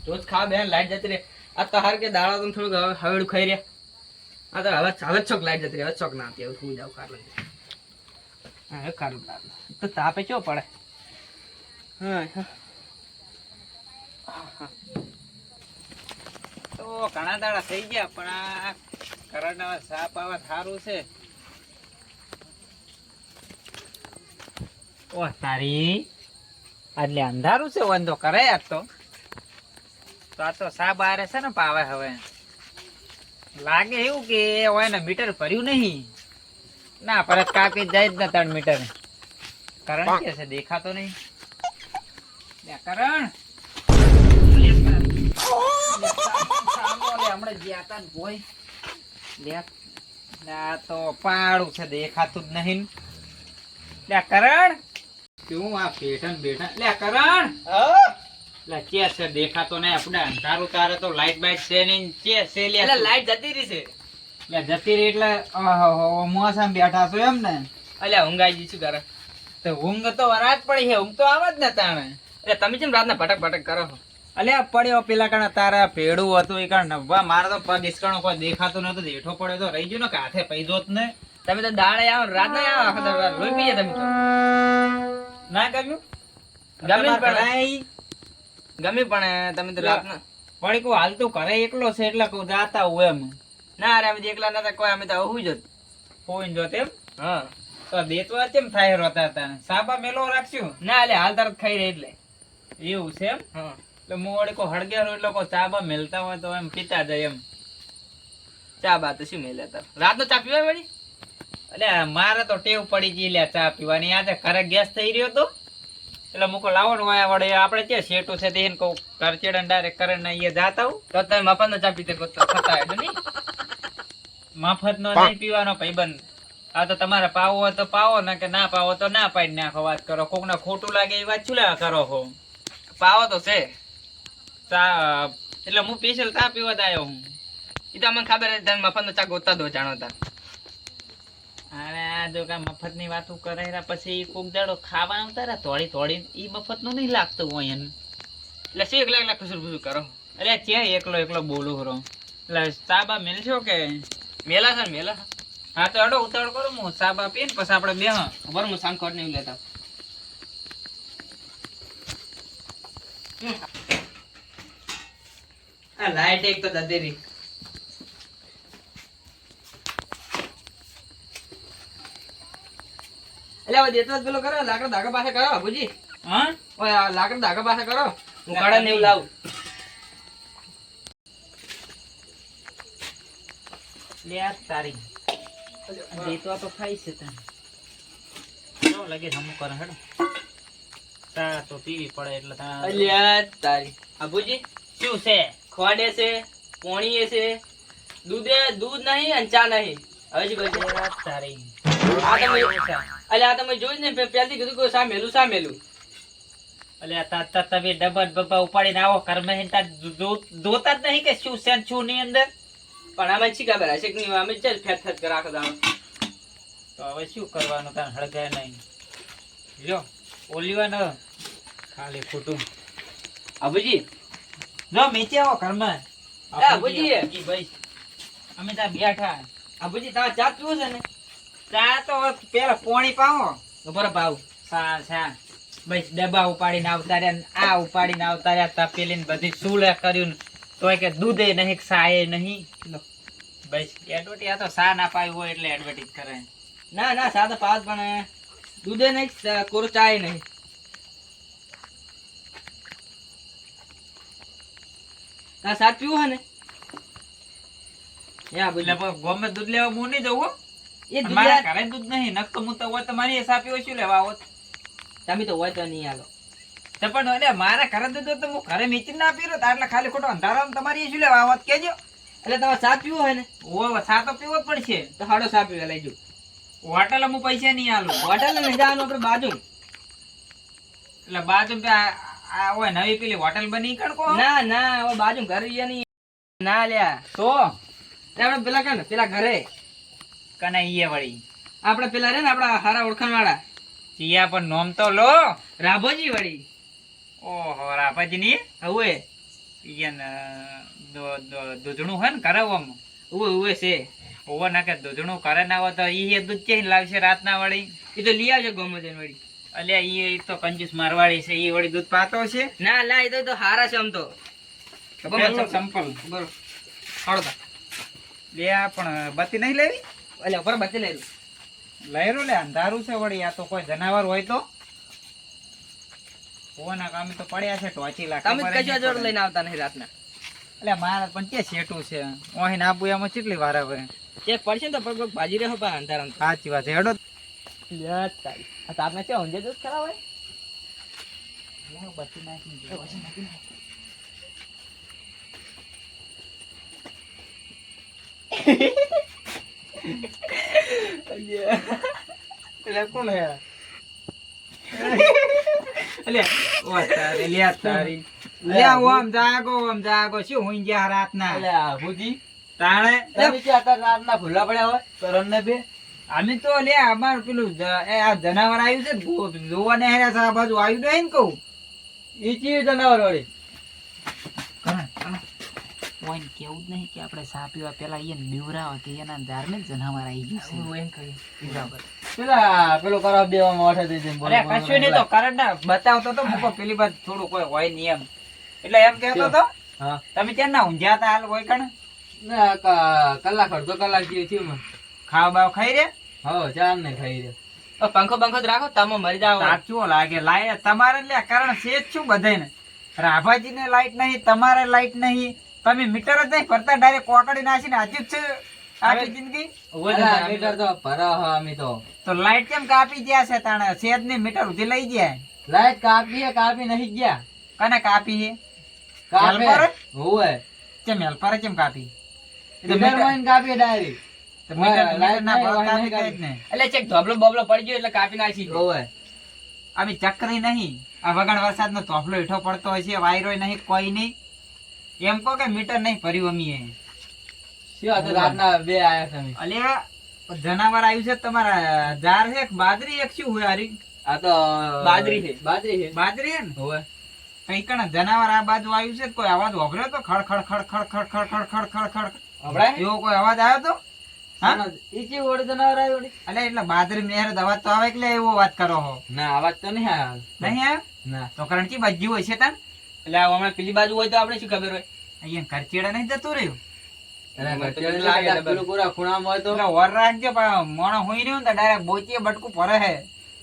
રોજ ખાવા બે લાઈટ જતી રહે. આ તો હાર કે દાડા તો થોડુંક હવેડું ખાઈ રહ્યા. આ તો હવે ચોક લાઈટ જતી રહે. હવે ચોક ના હતી. હવે હું જાઉં કાઢ લઈ. હા હવે કાઢું કાઢું. તો તાપે ચો પડે. હા હા. તો ઘણા દાડા થઈ ગયા પણ આ કરંટ સાપ આવા સારું છે. ઓ તારી એટલે અંધારું છે વંદો કરે યાર. તો આ તો સાપ આરે છે ને પાવે. હવે લાગે એવું કે હોય ને મીટર ભર્યું નહીં ના પરત કાપી જાય જ ને 3 મીટર. કરણ કે છે દેખાતો નહીં. કરણ હમણાં જ્યાં હતા ને બોય આ તો પાડું છે દેખાતું જ નહીં. લે કરણ શું આ પેટન બેઠા. લે કરણ લે ચે છે દેખાતો નહીં. આપણે અંધારું તારે તો લાઈટ બાઈટ છે નહીં. ચે છે લે એટલે લાઈટ જતી રહી છે. લે જતી રહી એટલે મોસમ બેઠા છો એમ ને. અલ્યા ઊંઘાઈ ગઈ શું કરે. તો ઊંઘ તો રાત પડી છે. ઊંઘ તો આવે જ ને તાણે. એટલે તમે કેમ રાતના ભટક ભટક કરો છો. અલ્યા પડ્યો પેલા કણ તારા ભેડું હતું એ કણ નવા મારે તો પગ ઇસકણો કોઈ દેખાતું નતું. હેઠો પડ્યો તો રહી ગયો ને કે હાથે પૈદો જ ને. તમે તો દાડે આવો રાતના આવો આખો દાડો લોહી પીએ તમે તો. ના ગમ્યું ગમે પણ તમે તો રાતના પણ કોઈ હાલ તો ઘરે એકલો છે એટલે કોઈ જાતા હું એમ. ના અરે અમે તો એકલા નતા કોઈ. અમે તો હું જ ફોન જોતે એમ. હા તો દેતવા કેમ થાય રોતા હતા સાબા મેલો રાખશું. ના એટલે હાલ તરત ખાઈ રહી એટલે. એવું છે એમ. હા એટલે હું વળી કોઈ હળગેરો એટલે કોઈ ચાબા મેલતા હોય તો એમ પીતા જાય એમ. ચા બા તો શું મેલે તાર રાતનો ચા પીવાય વળી. એટલે મારે તો ટેવ પડી ગઈ લ્યા ચા પીવાની. આજે ઘરે ગેસ થઈ રહ્યો તો એટલે મૂકો લાવો ને વાયા વડે આપણે ક્યાં શેટું છે તે કહું ઘર ચેડન ડાયરેક્ટ કરે ને અહીંયા જાતા હું. તો તમે મફતનો ચા પીતે થતા એટલે નહીં. મફત નો નહીં પીવાનો ભાઈબંધ. આ તો તમારે પાવો હોય તો પાવો ને કે ના પાવો તો ના પાડી નાખો. વાત કરો કોક ને ખોટું લાગે એ વાત શું કરો છો. પાવો તો છે ચા એટલે હું સ્પેશિયલ ચા પીવા જ આવ્યો હું. એ તો અમને ખબર હતી તમે મફતનો ચા ગોતતા દો જાણો તા. અરે આ જો કા મફત ની વાતો કરાયા પછી કોક દાડો ખાવા આવતા રહ્યા થોડી થોડી ઈ મફત નું નહીં લાગતું હોય એને. એટલે શું એકલા એકલા ખુશું ખુશું કરો. અરે ક્યાં એકલો એકલો બોલું હરો. એટલે સાબા મેલશો કે મેલા છે ને મેલા. હા તો અડો ઉતાવળ કરો હું સાબા પીને પછી આપણે બે ખબર હું સાંજ ખોટ નહીં લેતા. આ લાઈટ એક તો જતી રહી. એટલે હવે દેતવા જ પેલો કરો લાકડા ધાગા પાસે કરો બાબુજી. હા ઓય આ લાકડા ધાગા પાસે કરો. હું કાળા ને એવું લાવું. લે આ તારી દેતવા તો ખાઈ છે તને. જો લગે હમું કરે હેડો. ચા તો પીવી પડે એટલે અલ્યા તારી બાબુજી શું છે. ખોડે છે પોણીએ છે દૂધ નહીં અને ચા નહીં. હવે જી બસ તારી આ તમે અલ્યા આ તમે જોઈ ને પહેલથી કીધું કે સા મેલું. અલ્યા તા તમે ડબલ બબ્બા ઉપાડીને આવો કર્મ હેતા જોતા જ નહીં કે શું છે ને શું ની અંદર. પણ આમાં શી ખબર હશે કે નહીં. અમે ચાલ ફેટ ફેટ કરી રાખો દાડો. તો હવે શું કરવાનું તાર હળગાય નહીં. લ્યો ઓલીવા ન ખાલી ખોટું. બાબુજી જો મેચે આવો કર્મ. બાબુજી ભાઈ અમે ત્યાં બેઠા. બાબુજી તારે ચા પીવું છે ને. ચા તો પેલા પોણી પાવો. બરાબર ભાવ સા બસ ડબ્બા ઉપાડીને આવતા રહ્યા ને આ ઉપાડીને આવતા રહ્યા તપેલી ને બધી સુલે કર્યું તોય કે દૂધે નહીં સાયે નહીં. બસ એડવર્ટીઝ આ તો સા ના પાયું હોય એટલે એડવર્ટીઝ કરે. ના ના સાદા પાસ પણ દૂધે નહીં કોરો ચાય નહીં. તારે સાત પીવું હે ને. એટલે ગમે દૂધ લેવા હું નહીં જવું. એ દૂધ મારા ઘરે દૂધ નહીં નકતો હું તો હોય તો મારી સાપી હોય શું લેવા આવત. તમે તો હોય તો નહીં આલો. તો પણ એટલે મારા ઘરે દૂધ હોય તો હું ઘરે મીચી ના પીરો એટલે ખાલી ખોટો અંધારો તમારી શું લેવા આવત કેજો. એટલે તમારે સાત પીવું હોય ને ઓ સા તો પીવો જ પડશે. તો હાડો સાત પીવા લઈ જાઉં. હોટલ હું પૈસા નહીં આલું. હોટલ ને જવાનું આપણે બાજુ. એટલે બાજુ આ હોય નવી પેલી હોટલ બની કણકો. ના ના હવે બાજુ ઘરે નહીં ના લ્યા. તો આપણે પેલા કે પેલા ઘરે કને ઈએ વળી આપણે પેલા રે ને આપડા હારા ઓળખાણ વાળા ચિયા પણ નોમ તો લો. રાભોજી વળી. ઓહો રાપાજી ની હવે દૂધણું હોય ને કરે ઓમ ઉવે છે ઓવો ના કે દૂધણું કરે ના હોય તો ઈ દૂધ ક્યાંય લાવશે રાતના વળી એ તો લઈ આવજો ગમે તેને વળી. અલ્યા ઈ તો કંજૂસ મારવાડી છે, ઈ વળી દૂધ પાતો છે. ના લા એ તો હારા છે આમ તો પેલો સંપલ બરોબર હાડો તા લે આ પણ બત્તી નહીં લેવી એટલે ઉપર બત્તી લઈ લહેરો લે અંધારું છે વળી આ તો કોઈ જનાવર હોય તો ઓના કામ તો પડ્યા છે ટોચી લાખ તમે કશો જોડ લઈને આવતા નહીં રાતના. એટલે મારે પણ કે શેઠું છે ઓહી ના આબુયામાં કેટલી વાર આવે ચેક પડશે ને તો પગ પગ ભાજી રહ્યો પણ અંધારામ તો. સાચી વાત છે હેડો યાર તારી આ તો આપણે ક્યાં ઊંઝે દૂધ ખરાબ હોય. બત્તી નાખી એટલે કોણ હે એટલે ઓ તારે લે તારી લે ઓમ જાગો શું હોઈ ગયા રાતના એટલે આભુજી તાણે તમે કે આતા રાતના ભૂલા પડ્યા હોય કરણને બે અમે તો લે અમાર પેલું આ જનાવર આવ્યું છે ને જોવા ને હેરા છે આ બાજુ આવ્યું નહીં ને કહું ઈ ચીજ જનાવર વળી કોઈ કેવું જ નહીં કે આપણે સા પીવા પેલા એને બીવરાવ કે એના ધારને જનાવર આવી ગયું હું એમ કહી પેલા પેલો કરવા બેવામાં ઓઠે દે છે અરે કશું નહીં તો કારણ ના બતાવતો તો મૂકો પેલી બાદ થોડું કોઈ હોય નિયમ એટલે એમ કહેતો તો હા તમે ક્યાં ના ઊંઝ્યા હતા હાલ હોય કણ ના કલાક અડધો કલાક જેવું થયું મને. ખાવા બાવ ખાઈ રે હો ચાર ને ખાઈ રહ્યો પંખો પંખો રાખો તમે મરી જાવ સાચું લાગે લાય તમારે લે કારણ છે જ શું બધાને રાભાજી ને લાઈટ નહીં તમારે લાઈટ નહીં તમે મીટર જ નહીં ફરતા ડાયરેક્ટ કોકડી નાખીને હાજર છે આખી જિંદગી મીટર તો ભરા હો અમે તો લાઈટ કેમ કાપી ગયા છે તાણે સેજ ને મીટર ઉધી લઈ ગયા લાઈટ કાપી નહીં ગયા કને કાપી હે કાપે હેલ્પરે? હોવે કેમ હેલ્પરે કેમ કાપી મીટર માં કાપી ડાયરેક્ટ તો મીટર લાઈટ ના નહીં, ભાવ હોય કાપી નહીં જાય જ ને એટલે ચેક ધોબલો બોબલો પડી ગયો એટલે કાપી નાખી હોવે અમે ચક્રી નહીં આ વગણ વરસાદ નો તોફલો હેઠો પડતો હોય છે વાયરો નહીં કોઈ નહીં એમ કહો કે મીટર નહીં ભર્યું અમીએ શું હતું રાતના બે આયા તમે અલ્યા જનાવર આવ્યું છે તમારા જાર છે એક બાજરી એક શું હોય હારી આ તો બાજરી છે બાજરી હે ને હોવે કઈ કણ જનાવર આ બાજુ આવ્યું છે કોઈ અવાજ વાપર્યો તો ખડ ખડ ખડ ખડ ખડ ખડ ખડ ખડ ખડ ખડ હમણાં એવો કોઈ અવાજ આવ્યો તો હા ઈ ચી ઓડ જનાવર આવ્યો વળી? અલે એટલે બાજરી મેર અવાજ તો આવે એટલે એવો વાત કરો હો ના અવાજ તો નહીં આવ્યો નહીં આવ્યો ના તો કારણ કે બાજુ હોય છે તને એટલે આ હમણાં પેલી બાજુ હોય તો આપણે શું ખબર હોય અહીંયા ખર્ચેડા નહીં જતું રહ્યું એટલે લાગે પેલું પૂરા ખૂણામાં હોય તો એટલે વર રાખજો પણ મોણો હોય રહ્યો ને તો ડાયરેક્ટ બોચીએ બટકું ભરે હે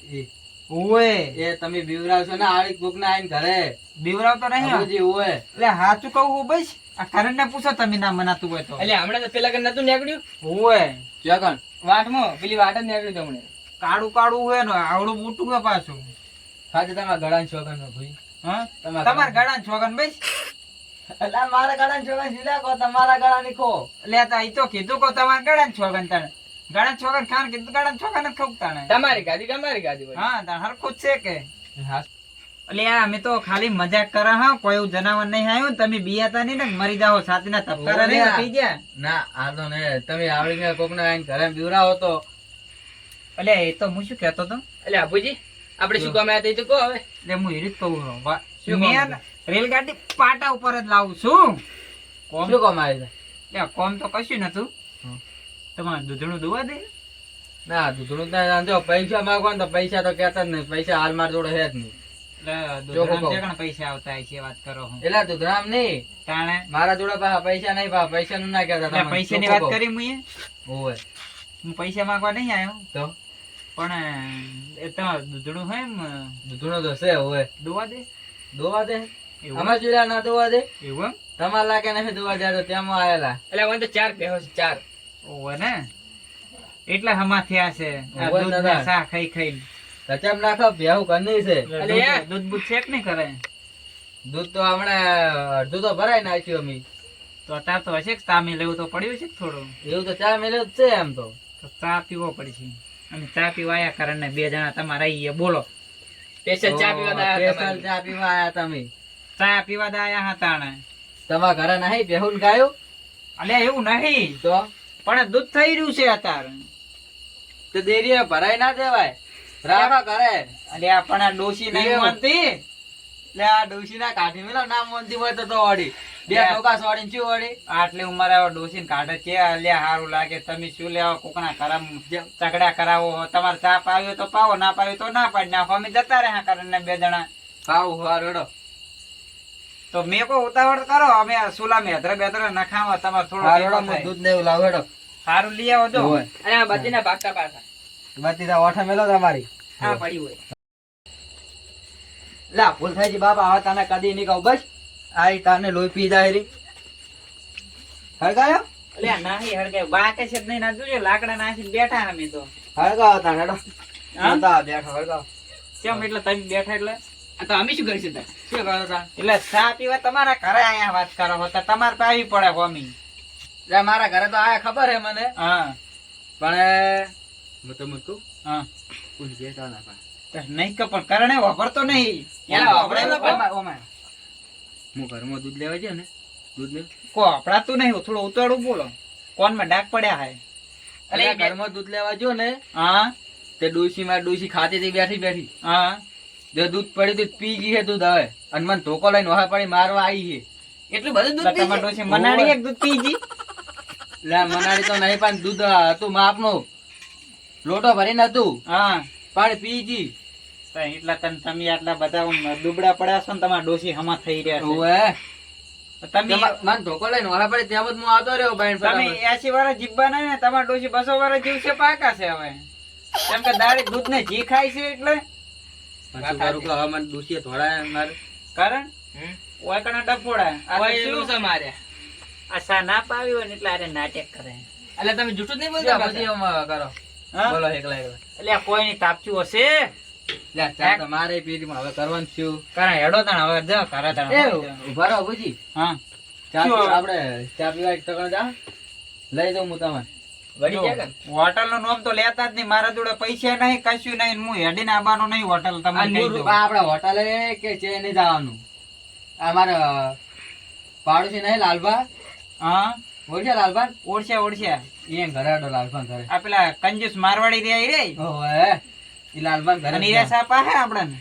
એ- ઓએ એ તમે બીવરાવશો ને આળી કોક ના આઈને ઘરે બીવરાવ તો નહીં હો. બાબુજી ઓએ એટલે હાચું કહું હું બસ આ કરણ ને પૂછો તમે ના મનાતું હોય તો એટલે હમણાં તો પેલા કઈ નતું નીકળ્યું ઓએ ચોકન વાટમાં પેલી વાટ જ નીકળ્યું તમને કાળું કાળું હોય ને આવડું મોટું હોય પાછું ખાતે તમારા ગળાની ચોકન નો ભાઈ હા તમારા તમાર ગળા છોગન બસ એટલે મારા ગળાની ચોકન સીધા કહો તમારા ગળાની ખો એટલે તો ઈ તો કીધું કો તમાર ગળા છોગન તને ગળા છોગન ખાન કીધું ગળા છોગન જ ખવું તાણે તમારી ગાદી હોય હા તાણ હરખું જ છે કે હા એટલે આ અમે તો ખાલી મજાક કરે હા કોઈ એવું જનાવર નહીં આવ્યું ને તમે બિયાતા નહીં ને મરી જાઓ સાથીના તપકારા નહીં થઈ ગયા ના આ તો ને તમે આવડી કોક ના આઈને ઘરે બીવરાવો તો એટલે એ તો હું શું કહેતો હતો એટલે આબુજી આપણે શું કામ આવ્યા તો કહો હવે એટલે હું એ રીત કહું છું. શું મેં કામ? રેલગાડી પાટા ઉપર જ લાવું છું કોમ શું કામ આવ્યા એટલે કોમ તો કશું નતું હમ. તમારે દૂધણું દુવા દે ના દૂધણું ના જો પૈસા માંગવા ને તો પૈસા તો કેતા જ નહીં પૈસા હાલ માર જોડે હે જ નહીં એટલે જો દૂધણામાં કહો. જે કણ પૈસા આવતા હોય છે વાત કરો હું એટલે દૂધરામ નહીં તાણે મારા જોડે પાછા પૈસા નહીં પાછા પૈસા નું ના કેતા એટલે પૈસાની વાત કરી મુએ ઓય હું પૈસા માંગવા નહીં આવ્યો તો પણ એ તમારે દૂધણું હોય એમ દૂધણું તો છે ઓય દુવા દે દોવા દે એવું અમાર જોડે ના દોવા દે એવું એમ? તમારા લાગે નહીં દોવા દે તો તેમાં આયેલા એટલે મને તો 4 બેહો છે 4 ઓવે ને એટલે હમા થયા છે આ ઓવે દૂધ ને દાદા. શા ખાઈ ખાઈ રચામ નાખો બેહુ કરની છે દૂધ બૂધ ચેક નહીં કરે દૂધ તો હમણાં અડધું તો ભરાઈ નાખ્યું અમે તો અત્યારે તો હશે કે તામી લેવું તો પડ્યું છે કે થોડું એવું તો ચા મેલ્યો જ છે એમ તો તો ચા પીવો પડશે અને ચા પીવા આયા કારણ ને 2 જણા તમારે આવીએ બોલો સ્પેશિયલ ચા પીવા આયા તમે ચા પીવા આયા હતા ને તમારા ઘરે નહીં બેહુન ગાયું અલે એવું નહીં તો પણ દૂધ થઈ રહ્યું છે અત્યારે તો ડેરીએ ભરાઈ ના દેવાય રાખો ઘરે અલે આ પણ આ ડોશી નહીં એવું. માનતી લે આ ડોશીના કાઢી મેલો ના મોનતી હોય તો વળી બે લે. ટોકા સોડીને શું વળી આટલી ઉંમરે હવે ડોસીને કાઢે છે લે હારું લાગે તમે શું લેવા કોકના કરમ ઝઘડા કરાવો તમારે ચા પાવ્યો તો પાવો ના પાવ્યો તો ના પાડી નાખો અમે જતા રહ્યા કરીને બે જણા ખાવું હારું હેડો તો મેં કો ઉતાવળ કરો અમે સુલા મેધરે બેધરે નખાવા તમારે થોડું હારું હેડો ભેગું હું થાય. દૂધ ને એવું લાવું હેડો હારું લઈ આવો જો હોય. અને આ બત્તીના ભાગતા પાછા બાકી તા ઓઠા મેલો તમારી આ પડી હોય લા ભૂલ થાય છે બાપા હવે તને કદી નહીં કહું બસ આઈ તાને લોહી પી જાય રી હળગાયો લે નાહી હળગે બાકે છે જ નહીં ના જોજો લાકડા નાખીને બેઠા અમે તો હળગાવો તાને હેડો હા? નતા બેઠો હળગાવો કેમ એટલે તમે બેઠા એટલે આ તો અમે શું કરીશું તાર શું કરો તાન એટલે ચા પીવા તમારા ઘરે આયા વાત કરો છો તો તમારે પાવી પડે હોમી લે મારા ઘરે તો આયા ખબર હે મને હા પણ હું તો કહું હા ઉઠી જાય તાના પા તો નહીં કે પણ કરણે વાપરતો નહીં યાર, વાપરેલો પણ. ઓમાય. હું ઘરમાં દૂધ લેવા જાય ને દૂધ લે કો આપડાતું નહીં થોડું ઉતાળું બોલો કોણ માં ડાક પડ્યા હે અલે અલે એ બે- ઘરમાં દૂધ લેવા જો ને હા તે ડોશી ખાતી હતી બેઠી બેઠી હા જે દૂધ પડ્યું હતું પી ગઈ છે દૂધ હવે અને મને ધોકો લઈને વહા પડી મારવા આવી છે એટલું બધું દૂધ તમારે પી ડોશી મનાડી એક દૂધ પીજી લે મનાડી તો નહીં પણ દૂધ હતું માપનું લોટો ભરીને હતું હા પાણી પી ગઈ તો એટલા તમે આટલા બધા આમ દુબળા પડ્યા છો ને તમારા ડોશી હમા થઈ રહ્યા ઓવે છે તમે મને ધોકો લઈને વહા પડી ત્યાં જ હું આવતો રહ્યો બાઈન તમે 80 વર્ષ જીવવા નહીં ને તમારા ડોશી 200 વર્ષ જીવશે પાકા છે હવે કેમ કે દાડી દૂધ ને જી ખાય છે એટલે શું કરું કે હવે મને દોશીએ થોડા મારે કારણ હમ. ઓય કણા ડફોડા આ તો ઓય શું? એનું છે મારે આ સા ના પાવી હોય ને એટલે આરે નાટક કરે એટલે તમે જૂઠું જ નહીં બોલતા ત્યાં પછી પાછા. આમ કરો હા? બોલો એકલા એકલા એટલે આ કોઈની તાપચું હશે લે ચા તો મારે પીધી હવે કરવાનું શું કારણ હેડો તાણ હવે જ કરે તાણ એ ઉભા રહો બુજી હા ચા શું હવે? આપણે ચા પીવા એક ટકણ જા લઈ દઉં હું તમને વળી ગયા કે? હોટલ નું નામ તો લેતા જ નહીં મારા જોડે પૈસા નહીં કશું નહીં હું હેડીને આવવાનું નહીં હોટલ તમને અને કહી હું દઉં. આપડે હોટલે કે છે નહીં જવાનું અમારે પાડોશી નહીં લાલભા હા ઓળખ્યા લાલભા ઓળખ્યા ઓળખ્યા એ ઘરે આડો લાલભા ઘરે આ પેલા કંજૂસ મારવાડી રહ્યા રે ઓહે ઈ લાલભા ઘરે અને ઈરા સાપા હે આપણને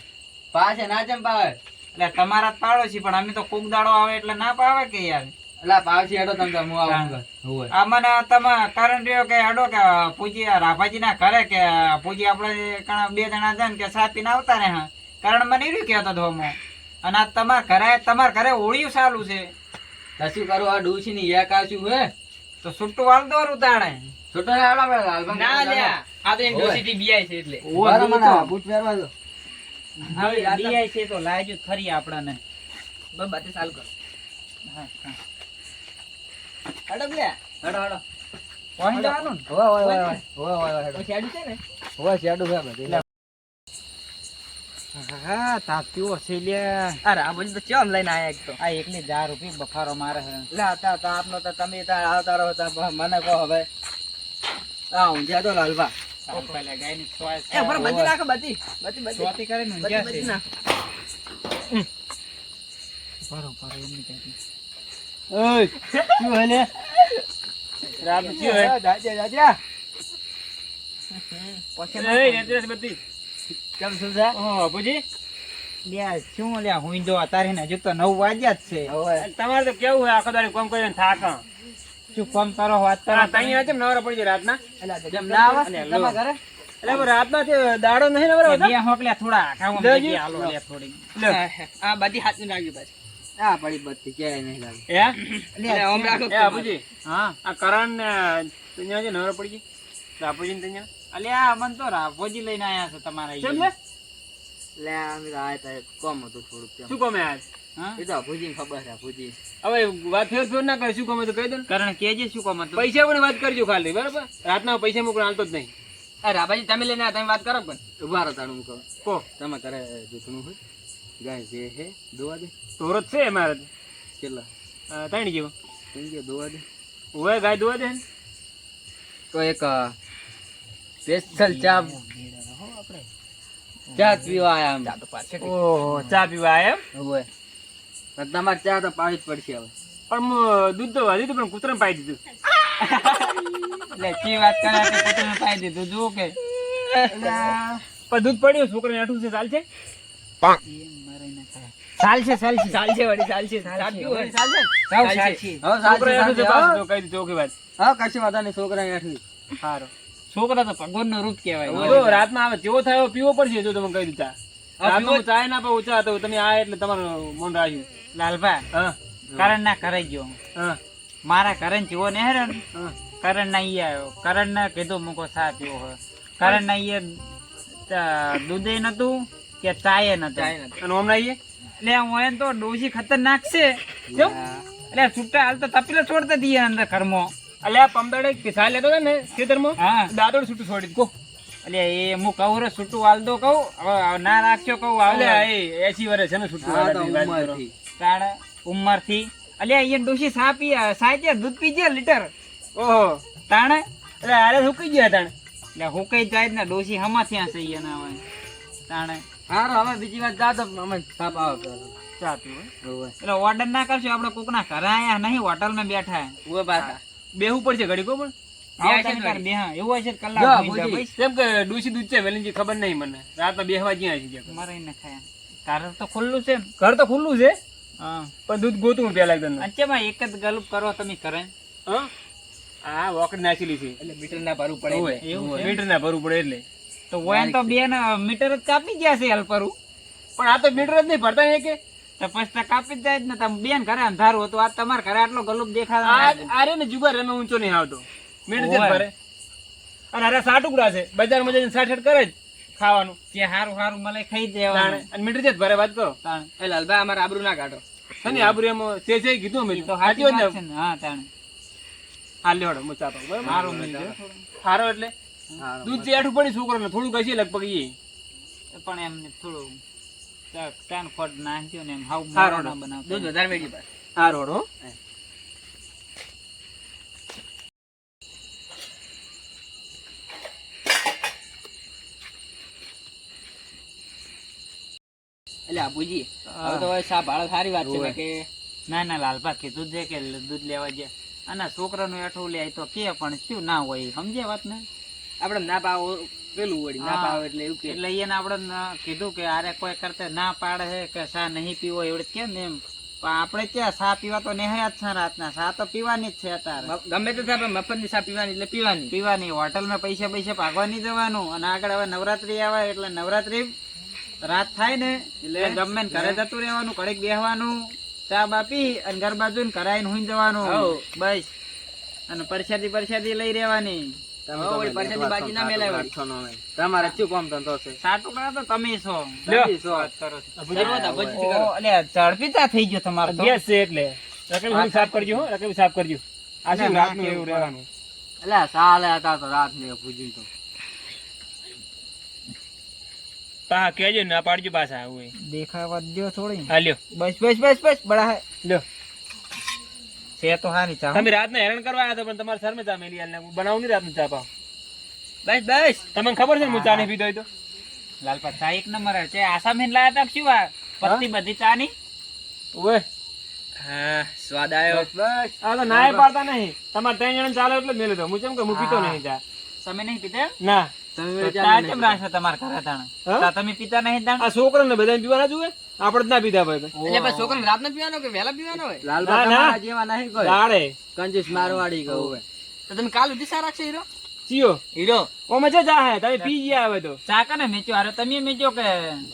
પાછે ના ચમ પાવે એટલે તમારા જ પાડોશી પણ અમે તો કોક દાડો આવે એટલે ના પાવે કે યાર એટલે પાવથી હેડો તમે હું આવું ઘર હોય આ મને તમે કારણ રહ્યો કે હેડો કે પૂજી રાભાજી ના ઘરે કે પૂજી આપણે કણા બે જણા છે ને કે સા પીને આવતા ને હા કારણ મને એવું કહેતો હતો અમો અને આ તમારા ઘરે ઓળિયું સારું છે તો શું કરું આ ડૂસી ની એક આશું હે તો છૂટું વાળ દો તાણે છોટો ને આવડો આપણે લાલભા ના લ્યા આ તો એની ડોશીથી બિયાય છે એટલે ઉભા રહો મને બૂટ પહેરવા દો DI છે તો લાવજો ખરી આપણને બસ બાતે ચાલુ કર હા, હા. હડો લ્યા હેડો હેડો પહોંચી જવાનું ને? હોય હોય હોય હોય હોય હેડો પછી આડું છે ને હોય શેડું છે બધી હા તાપ્યું હશે લ્યા અરે આ બધું તો ચમ લઈને આયા એક તો આ એકલી 1000 રૂપિયા બફારો મારે છે લે આતા તો આપનો તો તમે ત્યાં આવતા રહો તો મને કહો હવે આ ઊંઝા તો લાલભા ચાલ પહેલા ગાયની સોય એ પર બધી નાખો બધી બધી સોતી કરીને બધી ઊંઝા છે. બધી નાખો ભરો, ભરો, એમની ત્યાંથી. ઓય શું હે લે રાત શું હે? જાજે જાજે બધી. કેમ શું છે ઓહો, ભુજી. લ્યા, શું લ્યા, હુંઈંદો અતારે ને હજુ તો 9 વાગ્યા જ છે. હવે તમારે તો કેવું હોય આખો દાડી કોમ કરીને થાક શું કામ તારો વાત કરો? તઈ કેમ નવરા પડી જાય રાતના જેમ ના આવે તમારા ઘરે એટલે હવે રાતના છે દાડો નહીં નવરા બે હોકલ્યા થોડા આખામાં લેજો. ભેગી હાલો લ્યા થોડી. આ બધી હાથની રાખજો પાછી આ પડી બત્તી ક્યાંય નહીં લાગે હે એટલે આમ રાખો એ અબુજી હા આ કરણ ને તૈયા છે નવરા પડી જાય રાપુજી ને તૈયા અલ્યા અમન તો રાભોજી લઈને આયા છે તમારા કેમ ઈ. લે લે અમે તો આયા તા કોમ હતું થોડુંક તેમ. શું કોમે આજ હા? એ તો ભુજી ખબર છે ભુજી હવે વાત ફેર ફેર ના કરે શું કોમે તો કહી દો ને કારણ કેજે શું કામ હતું? પૈસા પણ વાત કરજો ખાલી બરાબર રાતના પૈસા મોકલો હાલતો જ નહીં અરે રાભાજી તમે લઈને આયા, તમે વાત કરો પણ ઉભા રહો તાણું હું કહું કો તમે કરે જૂઠનું હોય ગાય જે હે દોવા દે તોરત છે મારે કેટલા ત્રણ જેવો કેમ કે દોવા દે હોય ગાય દોવા દે ને તો એક સ્પેશિયલ ચા ચા પીવા આયા અમે. ચા તો પાછળ ઓહો ચા પીવા આયા એમ હોય પણ તમારે ચા તો પાવી જ પડશે હવે પણ હું દૂધ તો વાધી હતું પણ કૂતરાને પાઈ દીધું એટલે ચી વાત કરે કે કૂતરાને પાઈ દીધું જુઓ કે પણ દૂધ પડ્યું છોકરાને આઠું છે ચાલશે ચાલશે ચાલશે ચાલશે વળી ચાલશે ચાલ પીવું હોય ચાલશે ને? સાવ ચાલશે. ચાલશે હવે છોકરો ચાલશે, એઠું છે ચાલશે, બસ, હા. જો કહી દીધું, ઓકે વાત. હા, કશી વાંધો નહીં, છોકરા હેઠું. સારું. છોકરા તો ભગવાનનું રૂપ કહેવાય જો રાતના આવે તેવો થાય એવો પીવો પડશે જો તમે કહી દીધા. રાતનો પીવો હું ચાય ના પાઉં, ચા તો તમે આ એટલે તમારું મન રાખ્યું. લાલભા હા કરણ ના કરે ગયો હા મારા કરણ જેવો ને હેરણ હા. કરણ ના ઈ આવ્યો કરણ ને કીધું મૂકો ચા પીવો હોય કરણ ના ઈ દૂધે નતું કે ચાય નતું ચાય નથી. અને હમણાં આવીએ એટલે હું એમ તો ડોસી ખતરનાક છે કેમ? એટલે છૂટા હાલ તો તપેલા છોડતા દઈએ અંદર ઘરમાં એટલે આ પંદડે કિસ્સા લેતો હતો ને ખેતરમાં હા દાદોડ છૂટું છોડી દીધું. એટલે એ હું કહું રે છૂટું હાલ દો કહું હવે ના રાખજો કહું એટલે આવું એ 80 વર્ષ છે ને છૂટું હા, તો વાળાથી વાત કરો. ઉંમરથી. તાણ ઉંમર થી અલ્યા એ ડોસી સા પી સાચે દૂધ પીજે લીટર ઓહો તાણે એટલે આરે સુકી ગયા તાણ. એટલે હુકાઈ જાય ને ડોસી હમા ત્યાં સહી ના હોય તાણે હારું, હવે બીજી વાત જા તો અમે તાપ આવે. ચા પીવું હોવે. એટલે ઓર્ડર ના કરશો આપણે કોકના ઘરે આયા નહીં હોટલમાં બેઠા ઉભા પાછા. બેહવું પડશે ઘડી કો પણ. આવો છે તમે ને તાર બે હા એવું હશે તો જો, કલાક હોઈ ભુજી. જાય ભાઈ. કેમ કે ડૂસી દૂધ છે વેલીજી ખબર નહીં મને. રાતના બેહવા જ્યાં આવી ગયા. મરાઈ ને ખાયા તારે તો ખુલ્લું છે ને ઘર તો ખુલ્લું છે હા પણ દૂધ ગોતું હું પેલા એકદમ. અંચેમાં એક જ ગલુપ કરો તમે કરે હા આ વોકડ નાચેલી છે. એટલે મીટર ના ભરવું પડે હોવે. એટલે. એવું છે? મીટર ના ભરવું પડે એટલે. તો વયન તો બે મીટર જ કાપી ગયા છે હલપરું પણ આ તો મીટર જ નહીં ભરતા ને કે. તો પછી તો કાપી જ જાય જ ને તમે બેન ઘરે અંધારું હતું આ તમારા ઘરે આટલો ગલુપ આ દેખાડે આ રે ને જુગાર રમે ઊંચો નહીં આવતો. મીટર જ હોવે. ભરે. અને અરે 60 ટુકડા છે બજારમાં જઈને 60 કરે જ ખાવાનું. કે હારું હારું મને ખાઈ તાણે. દેવાનું અને મીટર જ ભરે વાત કરો. તાણે. એ લાલભાઈ અમારે આબરૂ ના કાઢો. અને આબરૂ એમ છે કીધું અમે તો સાચી સાચી વાત વાત ને. છે ને હા તાણે હા લેવડો હું ચા પાઉં, બરાબર? હારું મિલજો થોડું. હારો એટલે હારું. દૂધ જેઠું પડી છોકરાને થોડું કશી લગભગ ઈ. પણ એમને થોડું ચાન ખોટ નાખ્યો ને એમ હાવ હારું મોળો ના બનાવતો. દૂધ વધારે મેળવી પાછું. હારો હો. એટલે આબુજી હવે તો હવે સા ભાડો સારી વાત છે હોવે. કે ના ના લાલભા કીધું છે કે દૂધ લેવા જાય અને છોકરાનું એઠું લે તો કે પણ શું ના હોય સમજ્યા વાત ને આપણે ના પાવો પેલું વળી ના હા. પાવો એટલે એવું કે એટલે એને આપણે કીધું કે આરે કોઈ કરતે ના પાડે છે કે સા નહીં પીવો એવડે કેમ એમ પણ આપણે ત્યાં સા પીવા તો નેહ્યા જ છે રાતના સા તો પીવાની જ છે અત્યારે ગમે તે થાય પણ મફતની સા પીવાની એટલે પીવાની. પીવાની હોટલમાં પૈસા પૈસા ભાગવા નહીં જવાનું અને આગળ હવે નવરાત્રી આવે એટલે નવરાત્રી રાત થાય ને એટલે ગમે ને ઘરે જતું રહેવાનું ઘડીક બેહવાનું ચા બા પી અને ગરબા જોઈને ઘરે આવીને હુઈ જવાનું હઉ. બસ અને પરસાદી લઈ રહેવાની તમે હો, તો વળી મને પરસાદી બાજી ના મેલાય વળી. રાખો નો નહીં. તમારે શું કામ ધંધો છે? સાટુકડા તો તમે છો લ્યો. તમે શું? વાત કરો છો. જરો તો ભજીથી કરો. ઓ, અલ્યા ઝડપીતા થઈ ગયો તમારો તો. ગેસ છે એટલે રકેબી થોડી સાફ કરજો હો, રકેબી સાફ કરજો. આ શું ના, રાતનું કેવું એવું રહેવાનું. અલ્યા સાલે હતા તો રાત ને પૂજી તો. પા કહેજો ના પાડજો પાછા આવું હોય. દેખાવા દ્યો થોડી હા લ્યો બસ બસ બસ બસ બડા હે લ્યો. છે તો હારી ચા તમે રાતના હેરાન કરવા આવ્યા હતા પણ તમારે સર ચા મેલી આલે. હું બનાવું નહીં રાતનું ચા પાવ. બસ બસ તમને ખબર છે ને હું ચા નહીં પીતો હોય તો. લાલપા ચા એક નંબર હે. છે આસામીન લાયા તા કે શું આ પત્તી બધી ચા ની ઓય હા સ્વાદ આવ્યો. બસ આ તો નાય પાડતા નહીં. તમારે 3 જણા ચાલે એટલે જ મેલું તો. હું કેમ કે હું પીતો નહીં ચા. તમે નહીં પીતા ના તમે તો વિચાર ચા નહીં કેમ કરતા. રાખશો તમારા ઘરે તાણે હા? ચા તમે પીતા નહીં તાણે આ છોકરાને બધાને પીવા ના જોઈએ. આપણે જ ના પીતા ભાઈ. એટલે પછી છોકરાને રાત નથી પીવાનો કે વહેલા પીવાનો હોય? લાલબા ના, ના. તમારા જેવા નહીં કોઈ. તાળે કંજૂસ મારવાડી કહું હવે. તો તમે કાલ સુધી સારા રાખશો હીરો? ચિયો હીરો ઓમાં છે ચા હે તમે પી ગયા હવે તો. ચા કને મેચ્યો અરે તમે મેચ્યો કે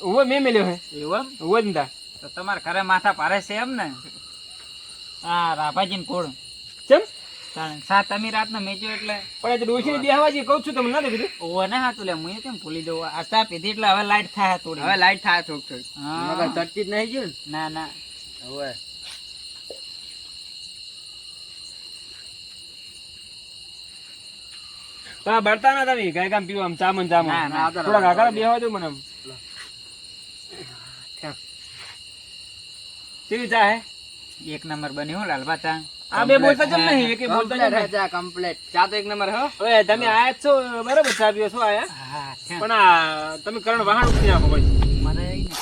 ઓય મેં મેલ્યો હે એવું એમ ઓય જ નતા. તો તમારા ઘરે માથા પારે છે એમ ને હા રાભાજી કોળ ચમ તાણે સા તમે રાતના મેચ્યો એટલે પણ આજે ડોશીને બેહવા જે કહું છું તમને ના કીધું. ઓવે ને હાતું લે હું કેમ ભૂલી જવું આ ચા પીધી એટલે હવે લાઈટ થાય થોડી હવે લાઈટ થાય થોડુંક થોડુંક. હા. મગર ચડતી જ નહીં ગયું ના ના ને હવે. પણ બળતા ના તમે ગાય ગામ પીવા આમ ચામન ના, ચામન. ના, થોડા કાકા બેહવા દો મને આમ. કેવી ચા હે? એક નંબર બન્યો હો લાલબા ચા આ બે બોલતા કેમ નહીં? એકે બોલતા કમ્પ્લેટ કેમ હે નહીં? ચા, કમ્પ્લેટ. ચા તો એક નંબર હો. ઓય તમે આયા જ છો બરાબર ચા પીવો છો આયા હા કેમ? પણ આ તમે કરણ વહાણ ઉઠી નાખો પછી. મને ઈ નથી.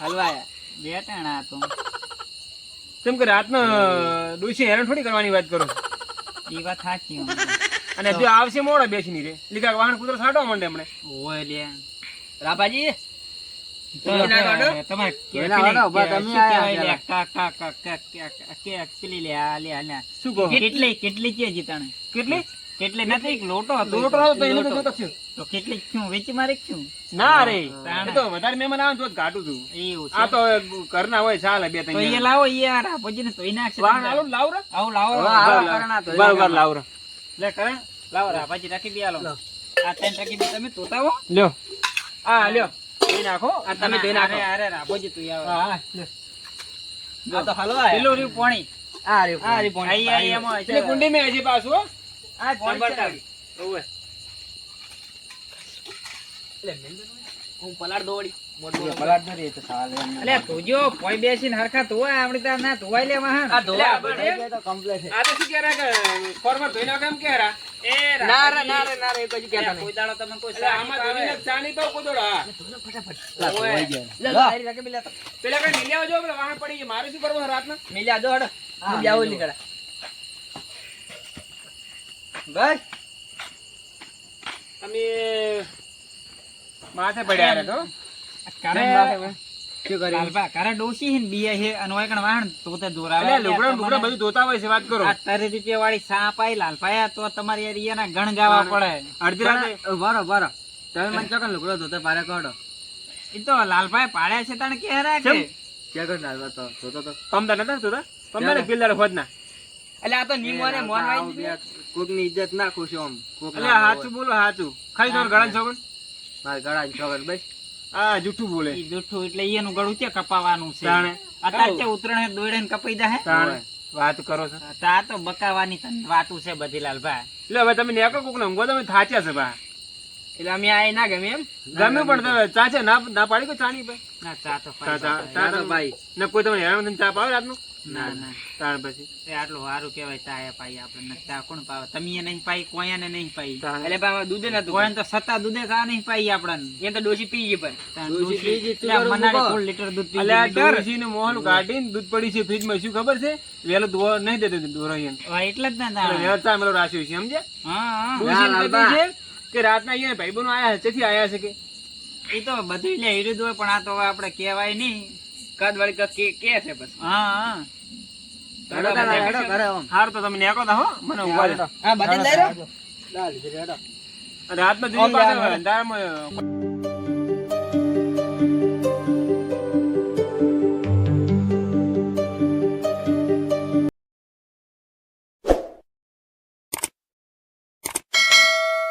હલવા આયા. બે ટાણા તો કેમ કે રાતના ડોશી હેરાન થોડી કરવાની વાત કરો છો. ઈ વાત સાચી હો. અને જો આવશે મોડા બેસીને રે લીકા વાહન કૂતરો છાંટવા માંડે હમણે. ઓય લે રાભાજી તો એના વાળો? તમારે એના વાળો, ઉભા તમે શું કહેવાય આયા લે? પેલી લે, આ લે, આ લે. શું કહો? કેટલી કે જીતાણે? કેટલી? કેટલી નથી, એક લોટો હતો. લોટો હતો તો એને તો લોટો. જોતો છું. તો કેટલી શું વેચી મારે કે શું? ના રે તાણે. એ તો વધારે મહેમાન આવે ને તો જ કાઢું છું. એવું આ છે. તો ઘરના હોય ચાલે બે તો ત્રણ એ લાવો, એ યાર પછી ને તોય નાખશે. વાહન આલો ને લાવ રે. આવું લાવો, હવે લાવો. આવો કરના તો બરાબર લાવ રે. લે કરણ, લાવો રા, પછી રાખી બી આલો. આ ત્રણ રાખી બી તમે તોતાવો. લ્યો આ લ્યો એ નાખો. આ તમે ધોઈ નાખો. અરે રાભોજી તું આવો. હા હા લ્યો. આ તો હલવા આયા. પેલું રહ્યું પાણી. આ રહ્યું. આ રી પોણી. આઈ એમાં છે. એટલે કુંડી મેં હજી પાછું હો. આ પાણી છે. ઓવે. એટલે હું પલાળ દો વળી. મોટું એ પલાટ ન રહે તો ચાલે એમ. અલે તું જો પોઈ બેસીને હરખા ધોવા આવડી તાર ના ધોવાઈ લે વાહન. આ ધોવા એટલે આ બધે? એ તો complete છે. આ તો શું કહેરા કે ફોર્મર ધોઈ નાખો એમ કહેરા. એ ના રે રાભોજી, ના રે ના રે એ કશું કહેતા કોઈ નહીં. દાડો તમે કોઈ એટલે આમાં ધોઈને ચાની તો કોદોડો હા. લા, ધોવાઈ ગયા. લે, લા. તારી રાખે પેલા તો. પેલા કઈ મિલ્યા જો પેલા વાહન પડી ગયા. મારે શું કરવું છે રાતના? મેલી આજો હડો. હા, હું જાઉં મેલો. નીકળે. બસ તમે માથે પડ્યા રે તો. કારે શું કર્યું? લાલભા, કારે ડોશી હે ને બીયા હે અને ઓય કણ વાહણ તો તે દોરાવે. એટલે લુગડા ને બુગડા બધું ધોતા હોય છે વાત કરો. આ 30 રૂપિયા વાળી સાપ આઈ લાલભાઈ તો તમારી યાર ઈયાના ગણ ગાવા પડે. અડધી રાતે બરો બરો તમે મને ચોકન લુગડો ધોતે પારે કાઢો. ઈ તો લાલભાઈ પાડ્યા છે તને કે રાખે. કેમ? ક્યાં કરી ડાલવા તો ધોતો તો તમતા નતા ધોતા? તમને ને પેલા ખોદ ના. એટલે આ તો નીમોને મોન વાઈ દીધું. કોકની ઇજ્જત નાખું છું આમ. કોક એટલે હાચું બોલો હાચું. ખાઈ તમારા ગળા છોકન. મારા ગળા છોકર બસ આ જૂઠું બોલે. ઈ જુઠ્ઠું એટલે ઈયાનું ગળું છે કપાવાનું છે. તાણે. અત્યારે છે ઉતરણ હે દોડે ને કપાઈ જાય. તાણે. વાત કરો છો. તા તો બકાવાની તને વાતું છે બધી લાલભાઈ. એટલે હવે તમે નેકો કોક ને ઊંઘો તમે થાચ્યા છે બા. એટલે અમે આ ના ગમે એમ. ગમ્યું પણ તમે ચા છે ના પાડી કોઈ ચાની ભાઈ. ના ચા તો ચા ચા પાઈ. ચા તો તો ભાઈ. ને કોઈ તમને હેરાન થઈને ચા પાવે રાતનું? ના ના તાણ પછી. એ આટલું સારું કેવાય ચા પાઈ આપણે ચા કોણ પાવે? તમે નહીં પાઈ, કોયાને નહીં પાઈ. તાણ. એટલે પણ આમાં દૂધે નતું. કોઈને તો સત્તા દૂધે ચા નહીં પાઈ આપણને. એ તો ડોશી પી ગઈ પણ. તાન ડોશી ડોશી પી ગઈ, તું એટલે કરું મનાડે મૂકો. ફૂલ લીટર દૂધ પી એટલે આ ગઈ. લીટર. ડોશીને મોહલું કાઢીને દૂધ પડી છે ફ્રીજમાં શું ખબર છે? વહેલો ધોવા નહીં દેતો દોરો અહીંયા. હા, એટલે જ ને એટલે તાણ. વહેલો ચા મેલો રાખ્યો છે સમજ્યા? હા હા ડોશીને લાલબા. કીધું છે કે રાતના અહીંયા ભાઈબંધો આયા છે તેથી આયા છે કે એ તો બધું લે હીરું હોય પણ આ તો હવે આપણે કહેવાય નહીં. કાદ વાળી કે છે પછી. હા હા હેડો તારા, હેડો ઘરે આમ. હારું તો તમે નેકો તા હો મને ઊંઘવા દે. હા બધી લઈ રહ્યો. લાલ, હેડો. રાતના આમ જોઈએ પાછા જવાનું. અંધારામાં